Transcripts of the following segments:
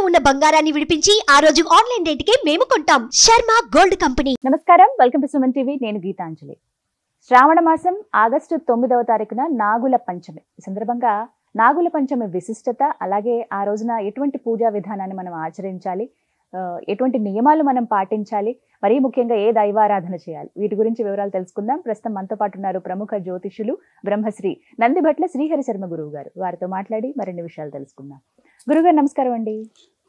ఉన్న బంగారాన్ని విడిపించి ఆ రోజు ఆన్లైన్ రేటుకే మేము కొంటాం. Sharma gold company. నమస్కారం, వెల్కమ్ టు సుమన్ టీవీ. నేను గీతాంజలి. శ్రావణ మాసం ఆగస్టు 9వ తారీఖున నాగుల పంచమి. ఈ సందర్భంగా నాగుల పంచమి విశిష్టత, అలాగే ఆ రోజున ఎటువంటి పూజా విధానాన్ని మనం ఆచరించాలి, ఎటువంటి నియమాలు మనం పాటించాలి, మరీ ముఖ్యంగా ఏ దైవారాధన చేయాలి, వీటి గురించి వివరాలు తెలుసుకుందాం. ప్రస్తుతం మనతో పాటు ఉన్నారు ప్రముఖ జ్యోతిషులు బ్రహ్మశ్రీ నందిభట్ల శ్రీహరి శర్మ గురువు గారు. వారితో మాట్లాడి మరిన్ని విషయాలు తెలుసుకుందాం. గురుగారు నమస్కారం అండి.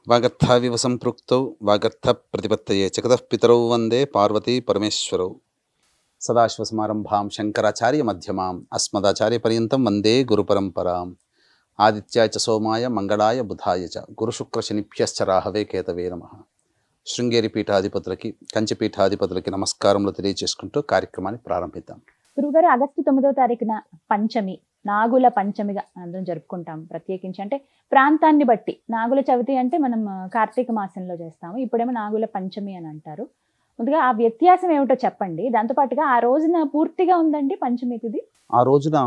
వాగర్థావివ సంపృక్తౌ వాగర్థ ప్రతిపత్తయే జగతః పితరౌ వందే పార్వతీ పరమేశ్వరౌ. సదాశివసమారంభాం శంకరాచార్య మధ్యమాం అస్మదాచార్య పర్యంతం వందే గురుపరంపరాం. ఆదిత్యాయ చ సోమాయ మంగళాయ బుధాయ చ గురుశుక్ర శనిభ్యశ్చ రాహవే కేతవే నమః. శృంగేరి పీఠాధిపతులకి, కంచి పీఠాధిపతులకి నమస్కారములు తెలియజేసుకుంటూ కార్యక్రమాన్ని ప్రారంభిద్దాం. గురుగారు, ఆగస్టు 9వ తారీఖున పంచమి, నాగుల పంచమిగా అందరం జరుపుకుంటాం. ప్రత్యేకించి అంటే ప్రాంతాన్ని బట్టి నాగుల చవితి అంటే మనం కార్తీక మాసంలో చేస్తాము, ఇప్పుడేమో నాగుల పంచమి అని అంటారు. ముందుగా ఆ వ్యత్యాసం ఏమిటో చెప్పండి. దాంతోపాటుగా ఆ రోజున పూర్తిగా ఉందండి పంచమి తిథి. ఆ రోజున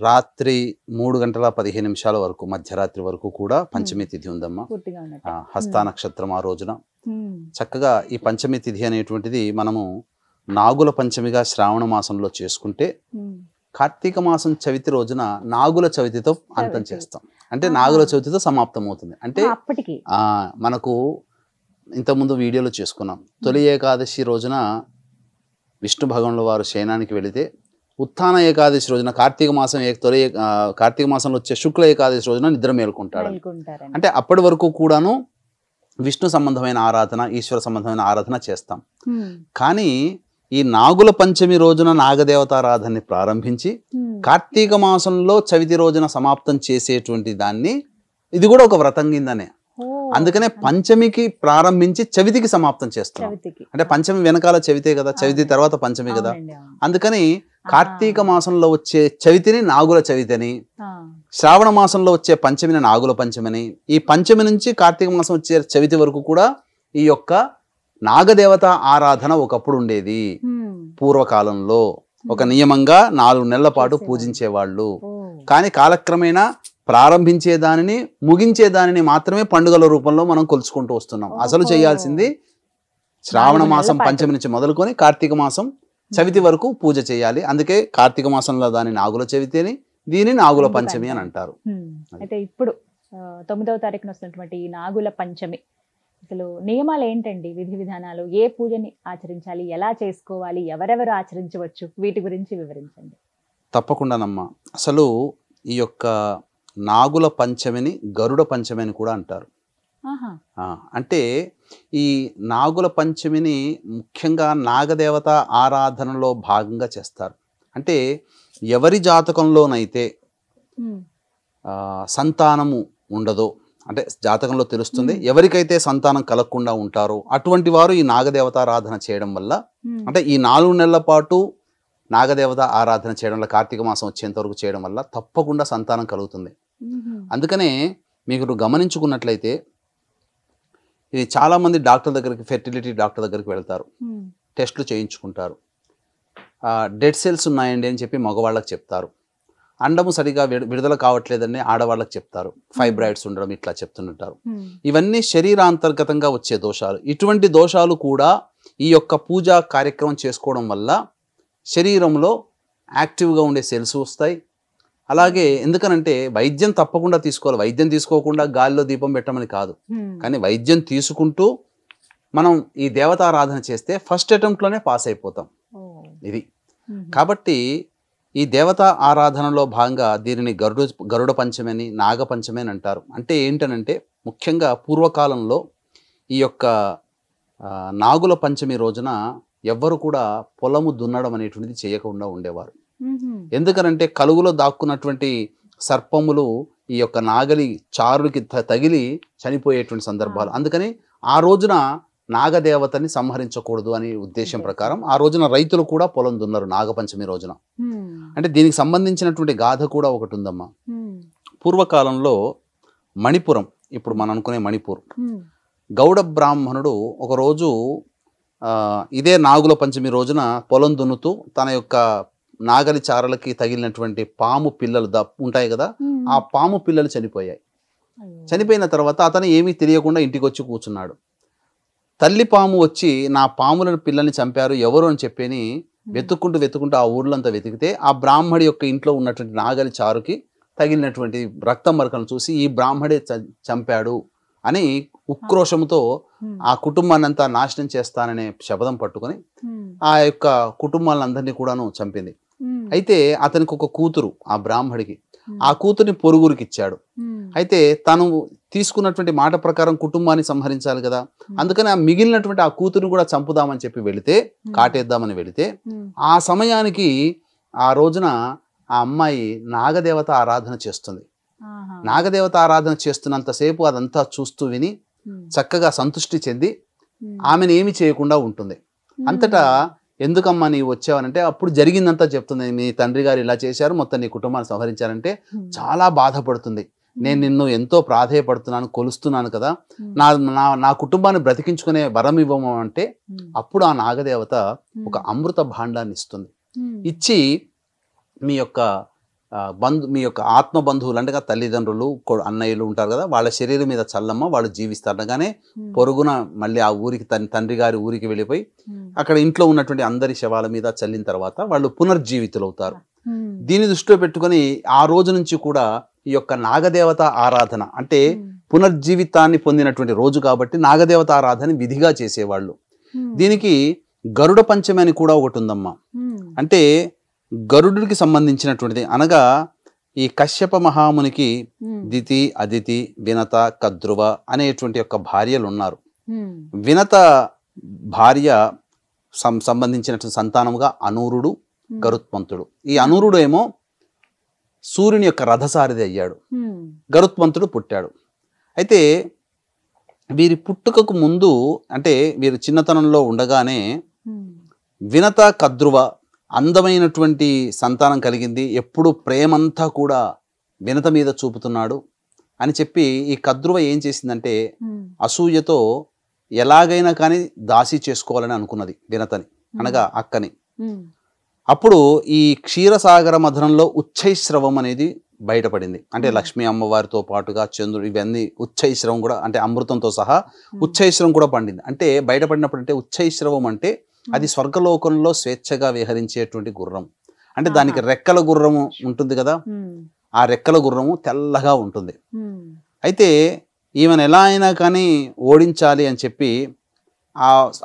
రాత్రి 3:15 వరకు, మధ్యరాత్రి వరకు కూడా పంచమి తిథి ఉందమ్మా. పూర్తిగా ఉన్నట్టు. హస్త నక్షత్రం ఆ రోజున చక్కగా ఈ పంచమి తిథి అనేటువంటిది మనము నాగుల పంచమిగా శ్రావణ మాసంలో చేసుకుంటే కార్తీక మాసం చవితి రోజున నాగుల చవితితో అంతం చేస్తాం. అంటే నాగుల చవితితో సమాప్తం అవుతుంది. అంటే అప్పటికి మనకు ఇంతకుముందు వీడియోలో చేసుకున్నాం. తొలి ఏకాదశి రోజున విష్ణు భగవానుల వారు శయనానికి వెళితే, ఉత్థాన ఏకాదశి రోజున కార్తీక మాసంలో వచ్చే శుక్ల ఏకాదశి రోజున నిద్ర మేల్కొంటాడు. అంటే అప్పటి వరకు కూడాను విష్ణు సంబంధమైన ఆరాధన, ఈశ్వర సంబంధమైన ఆరాధన చేస్తాం. కానీ ఈ నాగుల పంచమి రోజున నాగదేవతారాధనని ప్రారంభించి కార్తీక మాసంలో చవితి రోజున సమాప్తం చేసేటువంటి దాన్ని, ఇది కూడా ఒక వ్రతం కిందనే. అందుకనే పంచమికి ప్రారంభించి చవితికి సమాప్తం చేస్తున్నాం. అంటే పంచమి వెనకాల చవితే కదా, చవితి తర్వాత పంచమి కదా. అందుకని కార్తీక మాసంలో వచ్చే చవితిని నాగుల చవితిని, శ్రావణ మాసంలో వచ్చే పంచమిని నాగుల పంచమిని, ఈ పంచమి నుంచి కార్తీక మాసం వచ్చే చవితి వరకు కూడా ఈ యొక్క నాగదేవత ఆరాధన ఒకప్పుడు ఉండేది. పూర్వకాలంలో ఒక నియమంగా 4 నెలల పాటు పూజించేవాళ్ళు. కానీ కాలక్రమేణా ప్రారంభించే దానిని, ముగించే దానిని మాత్రమే పండుగల రూపంలో మనం కొలుచుకుంటూ వస్తున్నాం. అసలు చేయాల్సింది శ్రావణ మాసం పంచమి నుంచి మొదలుకొని కార్తీక మాసం చవితి వరకు పూజ చేయాలి. అందుకే కార్తీక మాసంలో దాని నాగుల చవితి అని, దీని నాగుల పంచమి అని అంటారు. అయితే ఇప్పుడు 9వ తారీఖున వస్తున్నటువంటి ఈ నాగుల పంచమి అసలు నియమాలు ఏంటండి, విధి విధానాలు, ఏ పూజని ఆచరించాలి, ఎలా చేసుకోవాలి, ఎవరెవరు ఆచరించవచ్చు, వీటి గురించి వివరించండి. తప్పకుండానమ్మా. అసలు ఈ యొక్క నాగుల పంచమిని గరుడ పంచమి అని కూడా అంటారు. అంటే ఈ నాగుల పంచమిని ముఖ్యంగా నాగదేవత ఆరాధనలో భాగంగా చేస్తారు. అంటే ఎవరి జాతకంలోనైతే సంతానము ఉండదో, అంటే జాతకంలో తెలుస్తుంది, ఎవరికైతే సంతానం కలగకుండా ఉంటారో అటువంటి వారు ఈ నాగదేవత ఆరాధన చేయడం వల్ల, అంటే ఈ 4 నెలల పాటు నాగదేవత ఆరాధన చేయడం వల్ల, కార్తీక మాసం వచ్చేంత వరకు చేయడం వల్ల తప్పకుండా సంతానం కలుగుతుంది. అందుకనే మీరు గమనించుకున్నట్లయితే ఇది చాలామంది డాక్టర్ దగ్గరికి, ఫెర్టిలిటీ డాక్టర్ దగ్గరికి వెళ్తారు, టెస్టులు చేయించుకుంటారు. డెడ్ సెల్స్ ఉన్నాయండి అని చెప్పి మగవాళ్ళకి చెప్తారు. అండము సరిగా విడుదల కావట్లేదని ఆడవాళ్ళకి చెప్తారు. ఫైబ్రాయిడ్స్ ఉండడం ఇట్లా చెప్తుంటారు. ఇవన్నీ శరీరాంతర్గతంగా వచ్చే దోషాలు. ఇటువంటి దోషాలు కూడా ఈ యొక్క పూజా కార్యక్రమం చేసుకోవడం వల్ల శరీరంలో యాక్టివ్గా ఉండే సెల్స్ వస్తాయి. అలాగే ఎందుకనంటే వైద్యం తప్పకుండా తీసుకోవాలి. వైద్యం తీసుకోకుండా గాలిలో దీపం పెట్టమని కాదు, కానీ వైద్యం తీసుకుంటూ మనం ఈ దేవతారాధన చేస్తే ఫస్ట్ అటెంప్ట్లోనే పాస్ అయిపోతాం. ఇది కాబట్టి ఈ దేవతా ఆరాధనలో భాగంగా దీనిని గరుడ పంచమి అని, నాగ పంచమి అని అంటారు. అంటే ఏంటనంటే ముఖ్యంగా పూర్వకాలంలో ఈ యొక్క నాగుల పంచమి రోజున ఎవ్వరు కూడా పొలము దున్నడం అనేటువంటిది చేయకుండా ఉండేవారు. ఎందుకనంటే కలుగులో దాక్కున్నటువంటి సర్పములు ఈ యొక్క నాగలి చారులకి తగిలి చనిపోయేటువంటి సందర్భాలు. అందుకని ఆ రోజున నాగదేవతని సంహరించకూడదు అనే ఉద్దేశం ప్రకారం ఆ రోజున రైతులు కూడా పొలం దున్నారు నాగపంచమి రోజున. అంటే దీనికి సంబంధించినటువంటి గాథ కూడా ఒకటి ఉందమ్మా. పూర్వకాలంలో మణిపురం, ఇప్పుడు మనం అనుకునే మణిపూర్, గౌడ బ్రాహ్మణుడు ఒకరోజు ఇదే నాగుల పంచమి రోజున పొలం దున్నుతూ తన యొక్క నాగలి చారలకి తగిలినటువంటి పాము పిల్లలు ఉంటాయి కదా, ఆ పాము పిల్లలు చనిపోయాయి. చనిపోయిన తర్వాత అతను ఏమీ తెలియకుండా ఇంటికి వచ్చి కూర్చున్నాడు. తల్లి పాము వచ్చి నా పాములను పిల్లల్ని చంపారు ఎవరు అని చెప్పని వెతుక్కుంటూ ఆ ఊర్లంతా వెతికితే ఆ బ్రాహ్మడి యొక్క ఇంట్లో ఉన్నటువంటి నాగలి చారుకి తగిలినటువంటి రక్తం మరకలను చూసి ఈ బ్రాహ్మడే చంపాడు అని ఉక్రోషంతో ఆ కుటుంబాన్ని అంతా నాశనం చేస్తాననే శపథం పట్టుకొని ఆ యొక్క కుటుంబాలందరినీ కూడాను చంపింది. అయితే అతనికి ఒక కూతురు ఆ బ్రాహ్మడికి, ఆ కూతుర్ని పొరుగురికి ఇచ్చాడు. అయితే తను తీసుకున్నటువంటి మాట ప్రకారం కుటుంబాన్ని సంహరించాలి కదా, అందుకని ఆ మిగిలినటువంటి ఆ కూతురుని కూడా చంపుదామని చెప్పి వెళితే, కాటేద్దామని వెళితే ఆ సమయానికి ఆ రోజున ఆ అమ్మాయి నాగదేవత ఆరాధన చేస్తుంది. నాగదేవత ఆరాధన చేస్తున్నంతసేపు అదంతా చూస్తూ విని చక్కగా సంతృష్టి చెంది ఆమెను ఏమి చేయకుండా ఉంటుంది. అంతటా ఎందుకమ్మా నీవు వచ్చావనంటే అప్పుడు జరిగిందంతా చెప్తుంది. మీ తండ్రి గారు ఇలా చేశారు, మొత్తం నీ కుటుంబాన్ని సంహరించారంటే చాలా బాధపడుతుంది. నేను నిన్ను ఎంతో ప్రాధేయపడుతున్నాను, కొలుస్తున్నాను కదా, నా కుటుంబాన్ని బ్రతికించుకునే వరం ఇవ్వము అంటే అప్పుడు ఆ నాగదేవత ఒక అమృత భాండాన్ని ఇస్తుంది. ఇచ్చి మీ యొక్క ఆత్మ బంధువులు అంటే తల్లిదండ్రులు అన్నయ్యలు ఉంటారు కదా, వాళ్ళ శరీరం మీద చల్లమ్మ, వాళ్ళు జీవిస్తారు అనగానే పొరుగున మళ్ళీ ఆ ఊరికి తండ్రి గారి ఊరికి వెళ్ళిపోయి అక్కడ ఇంట్లో ఉన్నటువంటి అందరి శవాల మీద చల్లిన తర్వాత వాళ్ళు పునర్జీవితులు అవుతారు. దీన్ని దృష్టిలో పెట్టుకొని ఆ రోజు నుంచి కూడా ఈ యొక్క నాగదేవత ఆరాధన అంటే పునర్జీవితాన్ని పొందినటువంటి రోజు కాబట్టి నాగదేవత ఆరాధన విధిగా చేసేవాళ్ళు. దీనికి గరుడ పంచమి అని కూడా ఒకటి ఉందమ్మా. అంటే గరుడుకి సంబంధించినటువంటిది. అనగా ఈ కశ్యప మహామునికి దితి, అదితి, వినత, కద్రువ అనేటువంటి యొక్క భార్యలు ఉన్నారు. వినత భార్య సంబంధించినటువంటి సంతానముగా అనూరుడు, గరుత్మంతుడు. ఈ అనూరుడు ఏమో సూర్యుని యొక్క రథసారథి అయ్యాడు, గరుత్మంతుడు పుట్టాడు. అయితే వీరి పుట్టుకకు ముందు అంటే వీరు చిన్నతనంలో ఉండగానే వినత, కద్రువ అందమైనటువంటి సంతానం కలిగింది. ఎప్పుడు ప్రేమంతా కూడా వినత మీద చూపుతున్నాడు అని చెప్పి ఈ కద్రువ ఏం చేసిందంటే అసూయతో ఎలాగైనా కానీ దాసి చేసుకోవాలని అనుకున్నది వినతని, అనగా అక్కని. అప్పుడు ఈ క్షీరసాగర మథనంలో ఉచ్చైశ్రవం అనేది బయటపడింది. అంటే లక్ష్మీ అమ్మవారితో పాటుగా చంద్రుడు, ఇవన్నీ ఉచ్చైశ్రవం కూడా అంటే అమృతంతో సహా ఉచ్చైశ్రవం కూడా పండింది. అంటే బయటపడినప్పుడు అంటే ఉచ్చైశ్రవం అంటే అది స్వర్గలోకంలో స్వేచ్ఛగా విహరించేటువంటి గుర్రం. అంటే దానికి రెక్కల గుర్రము ఉంటుంది కదా, ఆ రెక్కల గుర్రము తెల్లగా ఉంటుంది. అయితే ఈమెను ఎలా అయినా కానీ ఓడించాలి అని చెప్పి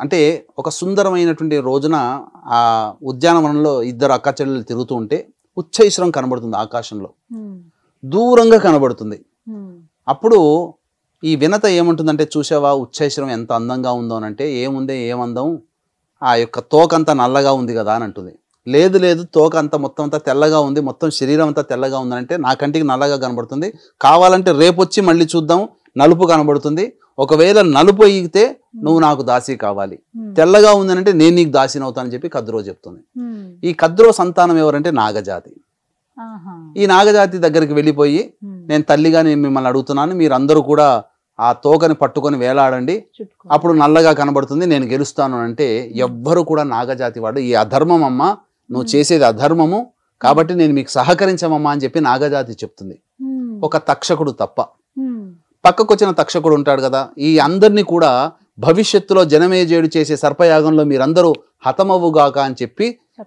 అంటే ఒక సుందరమైనటువంటి రోజున ఆ ఉద్యానవనంలో ఇద్దరు అక్క చెల్లెలు తిరుగుతూ ఉంటే ఉచ్చైశ్వరం కనబడుతుంది, ఆకాశంలో దూరంగా కనబడుతుంది. అప్పుడు ఈ వినత ఏముంటుందంటే, చూసావా ఉచ్చైశ్వరం ఎంత అందంగా ఉందో అని అంటే, ఏముందే ఏమందం, ఆ యొక్క తోక అంతా నల్లగా ఉంది కదా అని అంటుంది. లేదు లేదు, తోక అంతా మొత్తం అంతా తెల్లగా ఉంది, మొత్తం శరీరం అంతా తెల్లగా ఉందంటే నా కంటికి నల్లగా కనబడుతుంది, కావాలంటే రేపొచ్చి మళ్ళీ చూద్దాం నలుపు కనబడుతుంది, ఒకవేళ నలుపు అయ్యితే నువ్వు నాకు దాసి కావాలి, తెల్లగా ఉందనంటే నేను నీకు దాసిని అవుతానని చెప్పి కద్రో చెప్తుంది. ఈ కద్రో సంతానం ఎవరంటే నాగజాతి. ఈ నాగజాతి దగ్గరికి వెళ్ళిపోయి, నేను తల్లిగా నేను మిమ్మల్ని అడుగుతున్నాను, మీరందరూ కూడా ఆ తోకని పట్టుకొని వేలాడండి, అప్పుడు నల్లగా కనబడుతుంది, నేను గెలుస్తాను అంటే ఎవ్వరు కూడా నాగజాతి వాడు ఈ అధర్మం అమ్మ, నువ్వు చేసేది అధర్మము కాబట్టి నేను మీకు సహకరించమమ్మా అని చెప్పి నాగజాతి చెప్తుంది. ఒక తక్షకుడు తప్ప. పక్కకు వచ్చిన తక్షకుడు ఉంటాడు కదా, ఈ అందరినీ కూడా భవిష్యత్తులో జనమేజయుడు చేసే సర్పయాగంలో మీరందరూ హతమవుగాక అని చెప్పి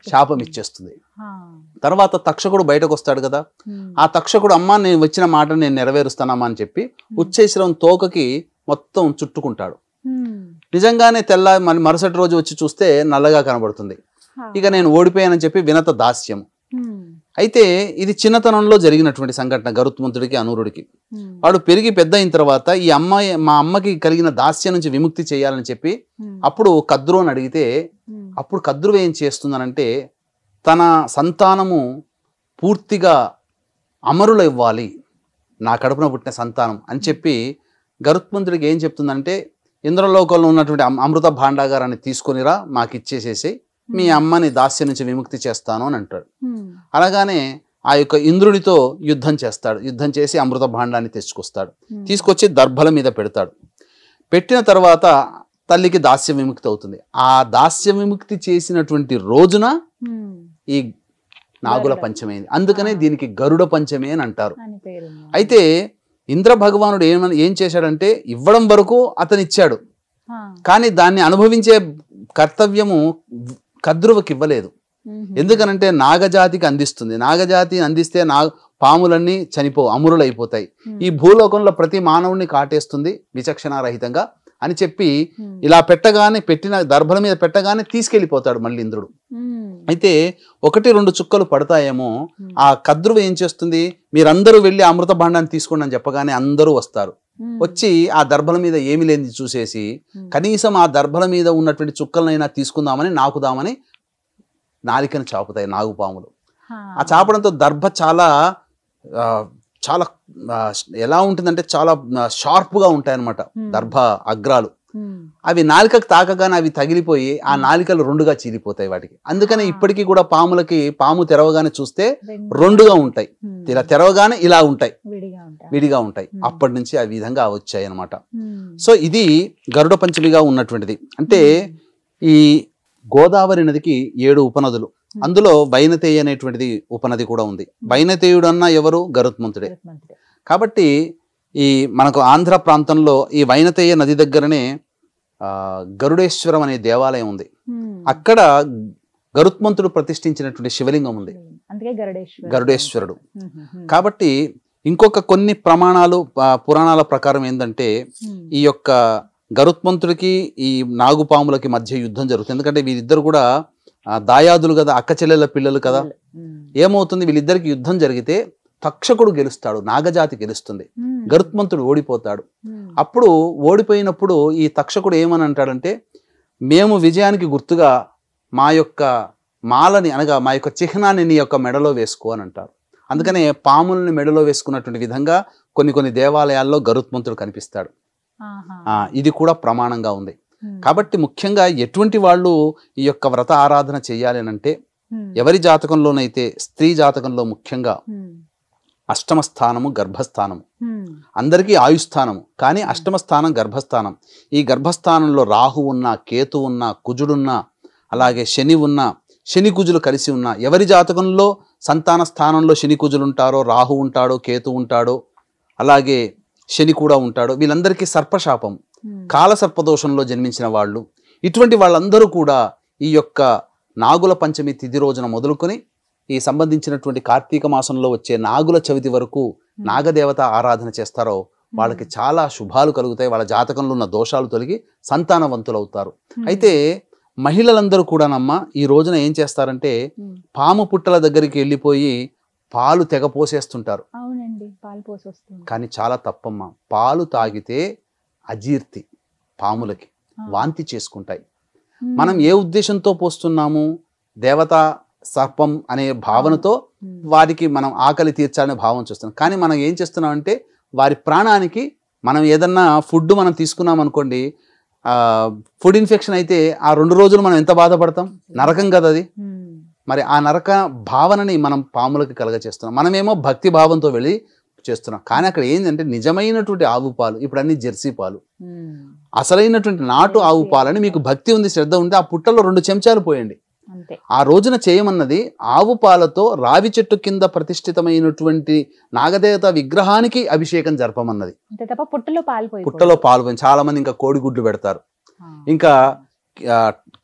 శాపం ఇచ్చేస్తుంది. తర్వాత తక్షకుడు బయటకు వస్తాడు కదా, ఆ తక్షకుడు అమ్మ నేను వచ్చిన మాట నేను నెరవేరుస్తానమ్మా అని చెప్పి ఉచ్చైశ్రవం తోకకి మొత్తం చుట్టుకుంటాడు. నిజంగానే తెల్ల మరుసటి రోజు వచ్చి చూస్తే నల్లగా కనబడుతుంది. ఇక నేను ఓడిపోయానని చెప్పి వినత దాస్యం. అయితే ఇది చిన్నతనంలో జరిగినటువంటి సంఘటన గరుత్మంతుడికి, అనూరుడికి. వాడు పెరిగి పెద్ద అయిన తర్వాత ఈ అమ్మాయి మా అమ్మకి కలిగిన దాస్యం నుంచి విముక్తి చేయాలని చెప్పి అప్పుడు కద్రుని అడిగితే, అప్పుడు కద్రువ ఏం చేస్తుందనంటే తన సంతానము పూర్తిగా అమరులు ఇవ్వాలి, నా కడుపున పుట్టిన సంతానం అని చెప్పి గరుత్మంతుడికి ఏం చెప్తుందంటే, ఇంద్రలోకంలో ఉన్నటువంటి అమృత భాండాగారాన్ని తీసుకొనిరా మాకు ఇచ్చేసేసి మీ అమ్మని దాస్యం నుంచి విముక్తి చేస్తాను అని అంటాడు. అలాగానే ఆ యొక్క ఇంద్రుడితో యుద్ధం చేస్తాడు. యుద్ధం చేసి అమృత భాండాన్ని తెచ్చుకొస్తాడు. తీసుకొచ్చి దర్భల మీద పెడతాడు. పెట్టిన తర్వాత తల్లికి దాస్య విముక్తి అవుతుంది. ఆ దాస్య విముక్తి చేసినటువంటి రోజున ఈ నాగుల పంచమి అయింది. అందుకనే దీనికి గరుడ పంచమి అని అంటారు. అయితే ఇంద్ర భగవానుడు ఏం చేశాడంటే ఇవ్వడం వరకు అతను ఇచ్చాడు, కానీ దాన్ని అనుభవించే కర్తవ్యము కద్రువకి ఇవ్వలేదు. ఎందుకనంటే నాగజాతికి అందిస్తుంది. నాగజాతి అందిస్తే పాములన్నీ అమరులైపోతాయి. ఈ భూలోకంలో ప్రతి మానవుడిని కాటేస్తుంది విచక్షణారహితంగా అని చెప్పి ఇలా పెట్టిన దర్భల మీద పెట్టగానే తీసుకెళ్లిపోతాడు మళ్ళీ ఇంద్రుడు. అయితే 1-2 చుక్కలు పడతాయేమో. ఆ కద్రువ ఏం చేస్తుంది, మీరందరూ వెళ్ళి అమృత భాండాన్ని తీసుకోండి అని చెప్పగానే అందరూ వస్తారు. వచ్చి ఆ దర్భల మీద ఏమి లేనిది చూసేసి కనీసం ఆ దర్భల మీద ఉన్నటువంటి చుక్కలనైనా తీసుకుందామని నాకుదామని నాలికను చాపుతాయి నాగుపాములు. ఆ చాపడంతో దర్భ చాలా చాలా ఎలా ఉంటుందంటే చాలా షార్ప్గా ఉంటాయి అన్నమాట దర్భ అగ్రాలు. అవి నాలికకు తాకగానే అవి తగిలిపోయి ఆ నాలికలు 2గా చీలిపోతాయి వాటికి. అందుకని ఇప్పటికీ కూడా పాము తెరవగానే చూస్తే 2గా ఉంటాయి, ఇలా తెరవగానే ఇలా ఉంటాయి, విడిగా ఉంటాయి. అప్పటి నుంచి ఆ విధంగా వచ్చాయి అన్నమాట. సో ఇది గరుడ పంచమిగా ఉన్నటువంటిది. అంటే ఈ గోదావరి నదికి 7 ఉపనదులు, అందులో వైనతేయ అనేటువంటిది ఉపనది కూడా ఉంది. వైనతేయుడు అన్న ఎవరు, గరుత్మంతుడే. కాబట్టి ఈ మనకు ఆంధ్ర ప్రాంతంలో ఈ వైనతేయ నది దగ్గరనే గరుడేశ్వరం అనే దేవాలయం ఉంది. అక్కడ గరుత్మంతుడు ప్రతిష్ఠించినటువంటి శివలింగం ఉంది, గరుడేశ్వరుడు. కాబట్టి ఇంకొక కొన్ని పురాణాల ప్రకారం ఏంటంటే ఈ యొక్క గరుత్మంతుడికి ఈ నాగుపాములకి మధ్య యుద్ధం జరుగుతుంది. ఎందుకంటే వీరిద్దరు కూడా దాయాదులు కదా, అక్క చెల్లెల పిల్లలు కదా. ఏమవుతుంది, వీళ్ళిద్దరికి యుద్ధం జరిగితే తక్షకుడు గెలుస్తాడు, నాగజాతి గెలుస్తుంది, గరుత్మంతుడు ఓడిపోతాడు. అప్పుడు ఓడిపోయినప్పుడు ఈ తక్షకుడు ఏమని అంటాడంటే, మేము విజయానికి గుర్తుగా మా యొక్క మాలని అనగా మా యొక్క చిహ్నాన్ని నీ యొక్క మెడలో వేసుకో అని అంటారు. అందుకనే పాములని మెడలో వేసుకున్నటువంటి విధంగా కొన్ని దేవాలయాల్లో గరుత్మంతుడు కనిపిస్తాడు. ఇది కూడా ప్రమాణంగా ఉంది. కాబట్టి ముఖ్యంగా ఎటువంటి వాళ్ళు ఈ యొక్క వ్రత ఆరాధన చేయాలి అంటే, ఎవరి జాతకంలోనైతే స్త్రీ జాతకంలో ముఖ్యంగా అష్టమ స్థానము గర్భస్థానము, అందరికీ ఆయుస్థానము, కానీ అష్టమ స్థానం గర్భస్థానం. ఈ గర్భస్థానంలో రాహు ఉన్నా, కేతు ఉన్నా, కుజుడున్నా, అలాగే శని ఉన్నా, శని కుజులు కలిసి ఉన్నా, ఎవరి జాతకంలో సంతాన స్థానంలో శని కుజులు ఉంటారో, రాహు ఉంటాడో, కేతు ఉంటాడో, అలాగే శని కూడా ఉంటాడో, వీళ్ళందరికీ సర్పశాపం, కాలసర్పదోషంలో జన్మించిన వాళ్ళు, ఇటువంటి వాళ్ళందరూ కూడా ఈ యొక్క నాగుల పంచమి తిథి రోజున మొదలుకొని ఈ సంబంధించినటువంటి కార్తీక మాసంలో వచ్చే నాగుల చవితి వరకు నాగదేవత ఆరాధన చేస్తారో వాళ్ళకి చాలా శుభాలు కలుగుతాయి. వాళ్ళ జాతకంలో ఉన్న దోషాలు తొలగి సంతానవంతులు అవుతారు. అయితే మహిళలందరూ కూడానమ్మా ఈ రోజున ఏం చేస్తారంటే, పాము పుట్టల దగ్గరికి వెళ్ళిపోయి పాలు తెగ పోసేస్తుంటారు. కానీ చాలా తప్పమ్మా. పాలు తాగితే అజీర్తి, పాములకి వాంతి చేసుకుంటాయి. మనం ఏ ఉద్దేశంతో పోస్తున్నాము, దేవత సర్పం అనే భావనతో వారికి మనం ఆకలి తీర్చాలనే భావం చూస్తున్నాం. కానీ మనం ఏం చేస్తున్నామంటే, వారి ప్రాణానికి మనం ఏదన్నా ఫుడ్ మనం తీసుకున్నాం అనుకోండి, ఫుడ్ ఇన్ఫెక్షన్ అయితే ఆ 2 రోజులు మనం ఎంత బాధపడతాం, నరకం కదా అది. మరి ఆ నరక భావనని మనం పాములకి కలగచేస్తున్నాం. మనమేమో భక్తి భావంతో వెళ్ళి చేస్తున్నాం. కానీ అక్కడ ఏంటంటే నిజమైనటువంటి ఆవు పాలు, ఇప్పుడు అన్ని జెర్సీ పాలు, అసలైనటువంటి నాటు ఆవు పాలని మీకు భక్తి ఉంది, శ్రద్ధ ఉంది, ఆ పుట్టలో 2 చెంచాలు పోయండి. ఆ రోజున చేయమన్నది ఆవు పాలతో రావి చెట్టు కింద ప్రతిష్ఠితమైనటువంటి నాగదేవత విగ్రహానికి అభిషేకం జరపమన్నది. పుట్టలో పాలు పోయి చాలా మంది ఇంకా కోడిగుడ్లు పెడతారు, ఇంకా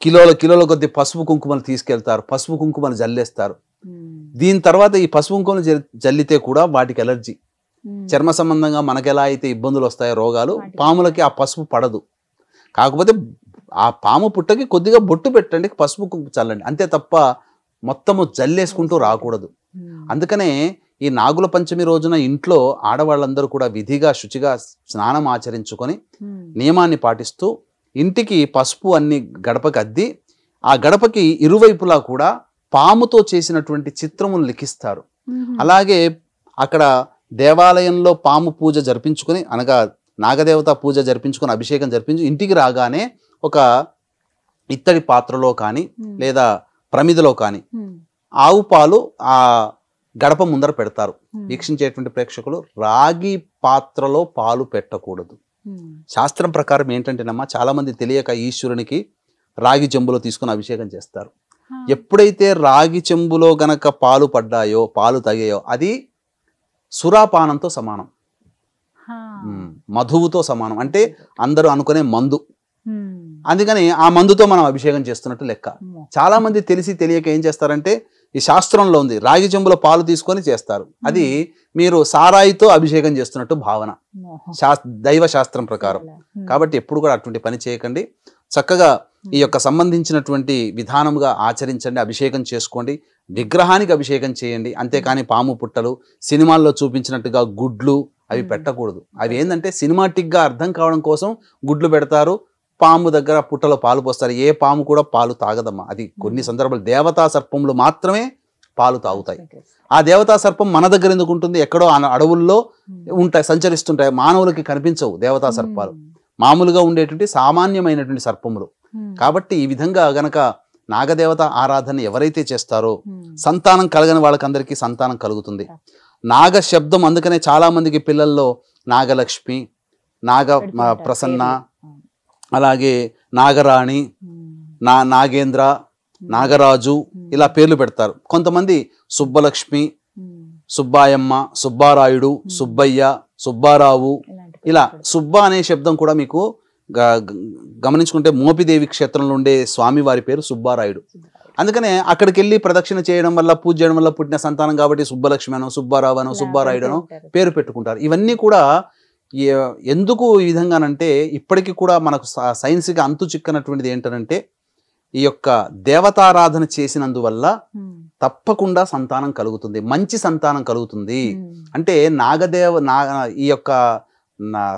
కిలోల కొద్ది పసుపు కుంకుమలు తీసుకెళ్తారు, పసుపు కుంకుమలు జల్లేస్తారు. దీని తర్వాత ఈ పసుపు కుంకుమలు జల్లితే కూడా వాటికి ఎలర్జీ, చర్మ సంబంధంగా మనకెలా అయితే ఇబ్బందులు వస్తాయో రోగాలు, పాములకి ఆ పసుపు పడదు. కాకపోతే ఆ పాము పుట్టకి కొద్దిగా బొట్టు పెట్టండి, పసుపు కుంకుమ చల్లండి, అంతే తప్ప మొత్తము జల్లేసుకుంటూ రాకూడదు. అందుకనే ఈ నాగుల పంచమి రోజున ఇంట్లో ఆడవాళ్ళందరూ కూడా విధిగా శుచిగా స్నానం ఆచరించుకొని నియమాన్ని పాటిస్తూ ఇంటికి పసుపు అన్ని గడపకి అద్ది, ఆ గడపకి ఇరువైపులా కూడా పాముతో చేసినటువంటి చిత్రములు లిఖిస్తారు. అలాగే అక్కడ దేవాలయంలో పాము పూజ జరిపించుకొని, అనగా నాగదేవత పూజ జరిపించుకొని అభిషేకం జరిపించి ఇంటికి రాగానే ఒక ఇత్తడి పాత్రలో కానీ లేదా ప్రమిదలో కానీ ఆవు పాలు ఆ గడప ముందర పెడతారు. వీక్షించేటువంటి ప్రేక్షకులు రాగి పాత్రలో పాలు పెట్టకూడదు. శాస్త్రం ప్రకారం ఏంటంటేనమ్మా, చాలా మంది తెలియక ఈశ్వరునికి రాగి చెంబులో తీసుకుని అభిషేకం చేస్తారు. ఎప్పుడైతే రాగి చెంబులో గనక పాలు పడ్డాయో, పాలు తగాయో, అది సురాపానంతో సమానం. మధువుతో సమానం, అంటే అందరూ అనుకునే మందు. అందుకని ఆ మందుతో మనం అభిషేకం చేస్తున్నట్టు లెక్క. చాలా మంది తెలిసి తెలియక ఏం చేస్తారంటే, ఈ శాస్త్రంలో ఉంది, రాగి చెంబులో పాలు తీసుకొని చేస్తారు. అది మీరు సారాయితో అభిషేకం చేస్తున్నట్టు భావన దైవ శాస్త్రం ప్రకారం. కాబట్టి ఎప్పుడు కూడా అటువంటి పని చేయకండి. చక్కగా ఈ యొక్క సంబంధించినటువంటి విధానముగా ఆచరించండి, అభిషేకం చేసుకోండి, విగ్రహానికి అభిషేకం చేయండి. అంతేకాని పాము పుట్టలు, సినిమాల్లో చూపించినట్టుగా గుడ్లు అవి పెట్టకూడదు. అవి ఏంటంటే సినిమాటిక్గా అర్థం కావడం కోసం గుడ్లు పెడతారు, పాము దగ్గర పుట్టలో పాలు పోస్తారు. ఏ పాము కూడా పాలు తాగదమ్మా. అది కొన్ని సందర్భాలు దేవతా సర్పములు మాత్రమే పాలు తాగుతాయి. ఆ దేవతా సర్పం మన దగ్గర ఎందుకు ఉంటుంది? ఎక్కడో అడవుల్లో ఉంటాయి, సంచరిస్తుంటాయి, మానవులకి కనిపించవు దేవతా సర్పాలు. మామూలుగా ఉండేటువంటి సామాన్యమైనటువంటి సర్పములు. కాబట్టి ఈ విధంగా గనక నాగదేవత ఆరాధన ఎవరైతే చేస్తారో సంతానం కలగని వాళ్ళకందరికీ సంతానం కలుగుతుంది. నాగ శబ్దం అందుకనే చాలా మందికి పిల్లల్లో నాగలక్ష్మి, నాగ ప్రసన్న, అలాగే నాగరాణి, నాగేంద్ర, నాగరాజు ఇలా పేర్లు పెడతారు. కొంతమంది సుబ్బలక్ష్మి, సుబ్బాయమ్మ, సుబ్బారాయుడు, సుబ్బయ్య, సుబ్బారావు, ఇలా సుబ్బ అనే శబ్దం కూడా మీకు గమనించుకుంటే మోపిదేవి క్షేత్రంలో ఉండే స్వామి వారి పేరు సుబ్బారాయుడు. అందుకనే అక్కడికి వెళ్ళి ప్రదక్షిణ చేయడం వల్ల, పూజ చేయడం వల్ల పుట్టిన సంతానం కాబట్టి సుబ్బలక్ష్మి అనో, సుబ్బారావు అనో, సుబ్బారాయుడు అనో పేరు పెట్టుకుంటారు. ఇవన్నీ కూడా ఎందుకు ఈ విధంగానంటే, ఇప్పటికీ కూడా మనకు సైన్స్కి అంతు చిక్కనటువంటిది ఏంటంటే, ఈ యొక్క దేవతారాధన చేసినందువల్ల తప్పకుండా సంతానం కలుగుతుంది, మంచి సంతానం కలుగుతుంది. అంటే ఈ యొక్క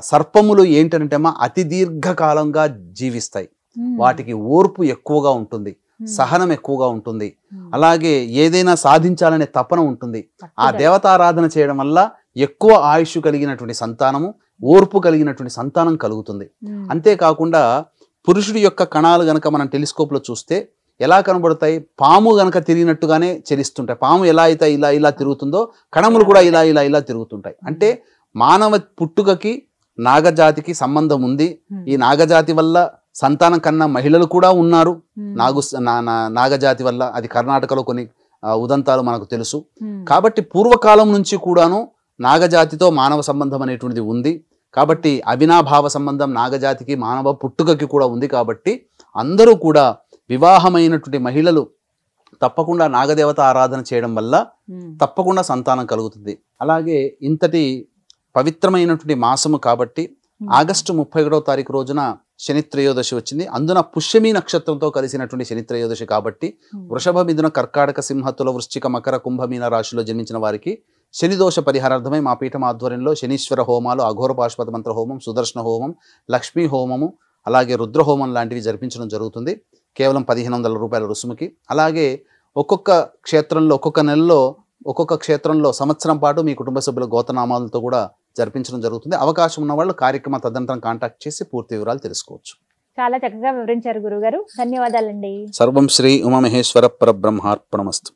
సర్పములు ఏంటంటే అతి దీర్ఘకాలంగా జీవిస్తాయి, వాటికి ఓర్పు ఎక్కువగా ఉంటుంది, సహనం ఎక్కువగా ఉంటుంది, అలాగే ఏదైనా సాధించాలనే తపన ఉంటుంది. ఆ దేవతారాధన చేయడం వల్ల ఎక్కువ ఆయుష్ కలిగినటువంటి సంతానము, ఓర్పు కలిగినటువంటి సంతానం కలుగుతుంది. అంతేకాకుండా పురుషుడి యొక్క కణాలు గనక మనం టెలిస్కోప్లో చూస్తే ఎలా కనబడతాయి? పాము గనక తిరిగినట్టుగానే చలిస్తుంటాయి. పాము ఎలా అయితే ఇలా ఇలా తిరుగుతుందో కణములు కూడా ఇలా ఇలా ఇలా తిరుగుతుంటాయి. అంటే మానవ పుట్టుకకి నాగజాతికి సంబంధం ఉంది. ఈ నాగజాతి వల్ల సంతానం కన్నా మహిళలు కూడా ఉన్నారు. నాగజాతి వల్ల అది కర్ణాటకలో కొన్ని ఉదంతాలు మనకు తెలుసు. కాబట్టి పూర్వకాలం నుంచి కూడాను నాగజాతితో మానవ సంబంధం అనేటువంటిది ఉంది. కాబట్టి అవినాభావ సంబంధం నాగజాతికి మానవ పుట్టుకకి కూడా ఉంది. కాబట్టి అందరూ కూడా వివాహమైనటువంటి మహిళలు తప్పకుండా నాగదేవత ఆరాధన చేయడం వల్ల తప్పకుండా సంతానం కలుగుతుంది. అలాగే ఇంతటి పవిత్రమైనటువంటి మాసము కాబట్టి ఆగస్టు 31వ తారీఖు రోజున శని త్రయోదశి వచ్చింది. అందున పుష్యమి నక్షత్రంతో కలిసినటువంటి శని త్రయోదశి కాబట్టి వృషభ, మిథున, కర్కాటక, సింహ, తుల, వృశ్చిక, మకర, కుంభమీన రాశిలో జన్మించిన వారికి శని దోష పరిహారార్థమై మా పీఠం ఆధ్వర్యంలో శనీశ్వర హోమాలు, అఘోర పాశుపత మంత్ర హోమం, సుదర్శన హోమం, లక్ష్మీ హోమము, అలాగే రుద్ర హోమం లాంటివి జరిపించడం జరుగుతుంది. కేవలం 1500 రూపాయల రుసుముకి. అలాగే ఒక్కొక్క క్షేత్రంలో ఒక్కొక్క నెలలో ఒక్కొక్క క్షేత్రంలో సంవత్సరం పాటు మీ కుటుంబ సభ్యుల గోత్రనామాలతో కూడా జరిపించడం జరుగుతుంది. అవకాశం ఉన్న వాళ్ళు కార్యక్రమ తదనంతరం కాంటాక్ట్ చేసి పూర్తి వివరాలు తెలుసుకోవచ్చు. చాలా చక్కగా వివరించారు గురుగారు, ధన్యవాదాలండి. సర్వం శ్రీ ఉమామహేశ్వర పరబ్రహ్మార్పణమస్తు.